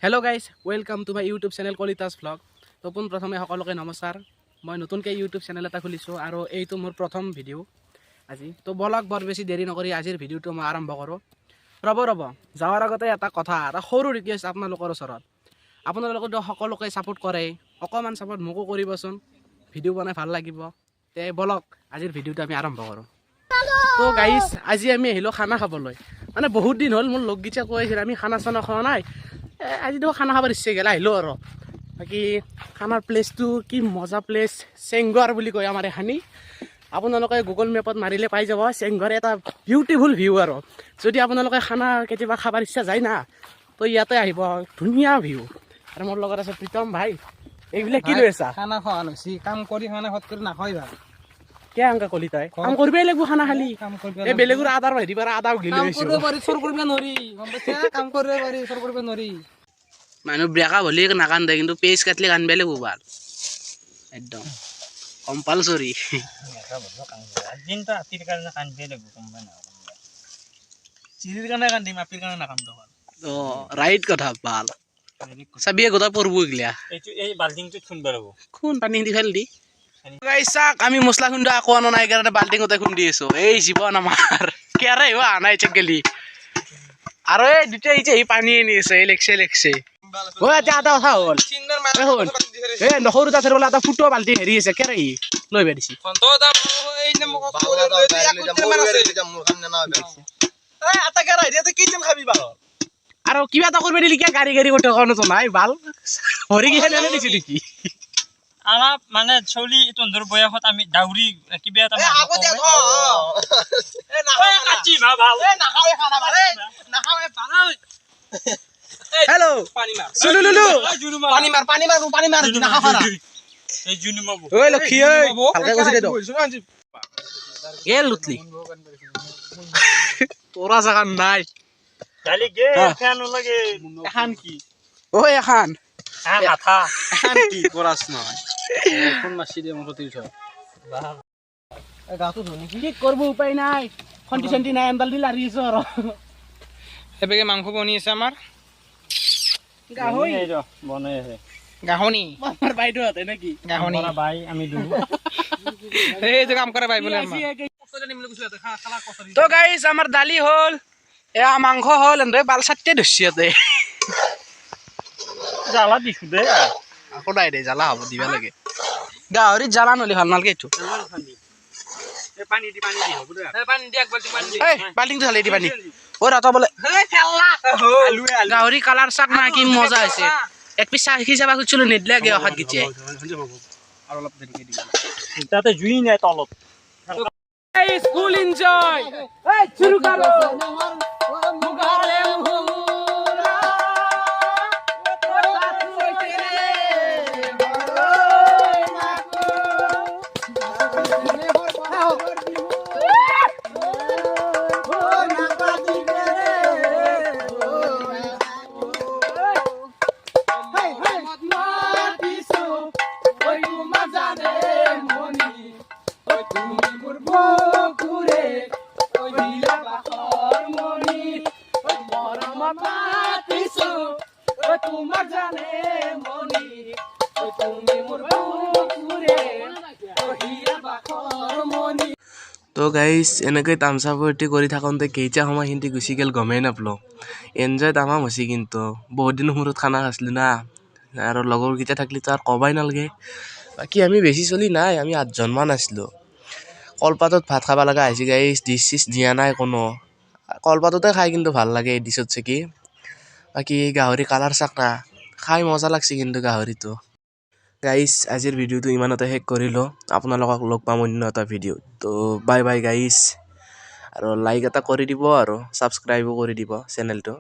Hello' guys, welcome to my YouTube channel Kalita's vlog. তো পোনপ্ৰথমে সকলোকে নমস্কাৰ। মই নতুনকৈ ইউটিউব চেনেল এটা খুলিছোঁ আৰু এইটো মোৰ প্ৰথম ভিডিঅ' আজি। তো বলক বৰ বেছি দেৰি নকৰি আজিৰ ভিডিঅ'টো মই আৰম্ভ কৰোঁ। ৰ'ব যোৱাৰ আগতে এটা সৰু ৰিকুৱেষ্ট আপোনালোকৰ ওচৰত। আপোনালোকেতো সকলোকে ছাপোৰ্ট কৰে, অকণমান ছাপোৰ্ট মোকো কৰিবচোন, ভিডিঅ' বনাই ভাল লাগিব। তে বলক আজিৰ ভিডিঅ'টো আমি আৰম্ভ কৰোঁ। তো গাইজ, আজি আমি আহিলোঁ খানা খাবলৈ। মানে বহুত দিন হ'ল মোৰ লগকেইটা কৈ আছিল আমি খানা চানা খোৱা নাই, আজি দেখোন খানা খাবৰ ইচ্ছে গ'ল, আহিলোঁ আৰু। বাকী খানাৰ প্লেচটো কি মজা প্লেচ, চেংগৰ বুলি কয় আমাৰ এখানি। আপোনালোকে গুগল মেপত মাৰিলে পাই যাব, চেংগৰ এটা বিউটিফুল ভিউ আৰু। যদি আপোনালোকে খানা কেতিয়াবা খাবৰ ইচ্ছা যায় না, তো ইয়াতে আহিব, ধুনীয়া ভিউ। আৰু মোৰ লগত আছে প্ৰীতম ভাই। এইবিলাক কি লৈ আছা? খানা খোৱা নছি, কাম কৰি খানা খত কৰি নাখাই ভাল। কে আংকা কলি তই কাম কৰিবই লাগিব খানা খালি। এই বেলেগৰ আদাৰ ভাই দিবাৰ আদাও গিলি কাম কৰিব পাৰি, চোৰ কৰিব নৰি, গম পাইছা? কাম কৰিব পাৰি, চোৰ কৰিব নৰি। মানুহ ব্ৰেকা হ'লে নাকান্দে, কিন্তু পেজ কাটলে কান্দবে লাগিব ভাল একদম কম্পালচৰি। দিনটো হাতীৰ কাৰণে কান্দিয়ে লাগিব, গম পাই না? চিৰিৰ কাৰণে কান্দিম, আপিৰ কাৰণে নাকান্দো। অ ৰাইট কথা ভাল। চাবিয়ে গোটা পৰব এইগিলা। এই বাল্টিংটোত খুন্দবা লাগিব। খুন পানী দি ফেল দি চাক, আমি মছলা খুন্দা আকৌ আনা নাই কাৰণে বাল্টিঙতে খুন্দি আছো। এই জীৱন আমাৰ কেয়াৰে হোৱা নাই গেলি। আৰু এই দুটা এই পানী আনি আছে, লেকছে ঐ এতিয়া এটা কথা হ'ল, শুন এই সৰু তাতে বোলে এটা ফুটো বাল্টি হেৰি আছে, কেৰে লৈ বেয়া দিছি। আৰু কিবা এটা কৰিব দিলি গাড়ী উঠে নাই ভাল হৰি কি দিছি নেকি? অলপ মানে চলি তন্ধৰ বয়সত আমি দাউৰি কিবা এটা হেল্ল' লক্ষী লুটলি তোৰা জাগা নাই এখন কি ঐ এখন কি কৰাছ নহয় কি কৰিব উপায় নাই, খন্তি চন্তি নাই, এন্দাল দি লাৰি আছো আৰু। এবেগে মাংস বনি আছে আমাৰ গাহৰি বনাই আছে গাহনি আমাৰ বাইদেউহঁতে নেকি? গাহনি বাই আমি দুনো এই যে কাম কৰে বাই বোলে তো গাইছ আমাৰ দালি হ'ল, এয়া মাংস হ'ল, এনে বাল চাটতে ধৰছি ইয়াতে। জ্বালা দিছো দে আকৌ নাই দে, জ্বালা হ'ব দিবা লাগে। গাহৰিত জ্বালা নলি ভাল নালাগে এইটো। বাল্টিংটো ঢালি দি পানী। অ ৰাতা বোলে গাহৰি কালাৰ চাক না কি মজা হৈছে। এক পিছ চাহ সিজাবা খুজিছিলো নেদিলে গে অহাত গিছে। তাতে জুই নাই তলত। ফুল এনজয় শুরু করো। তো গাইজ এনেকৈ তামচা ফূৰ্তি কৰি থাকোঁতে কেইটা সময় কিন্তু গুচি গ'ল গমেই নাপালোঁ। এনজয় তামাম হৈছে, কিন্তু বহুত দিনৰ মূৰত খানা খাইছিলোঁ না, আৰু লগৰকেইটা থাকিলেতো আৰু ক'বাই নালাগে। বাকী আমি বেছি চলি নাই, আমি 8জনমান আছিলোঁ। কলপাতত ভাত খাব লগা হৈছে গাইজ, ডিছ চিছ দিয়া নাই কোনো। কলপাততে খাই কিন্তু ভাল লাগে এই ডিছত চেকি। বাকী গাহৰি কালাৰ চাক না, খাই মজা লাগছে কিন্তু গাহৰিটো। গাইজ আজিৰ ভিডিঅ'টো ইমানতে শেষ কৰিলোঁ। আপোনালোকক লগ পাম অন্য এটা ভিডিঅ'ত। তো বাই বাই গাইজ, আৰু লাইক এটা কৰি দিব আৰু ছাবস্ক্ৰাইবো কৰি দিব চেনেলটো।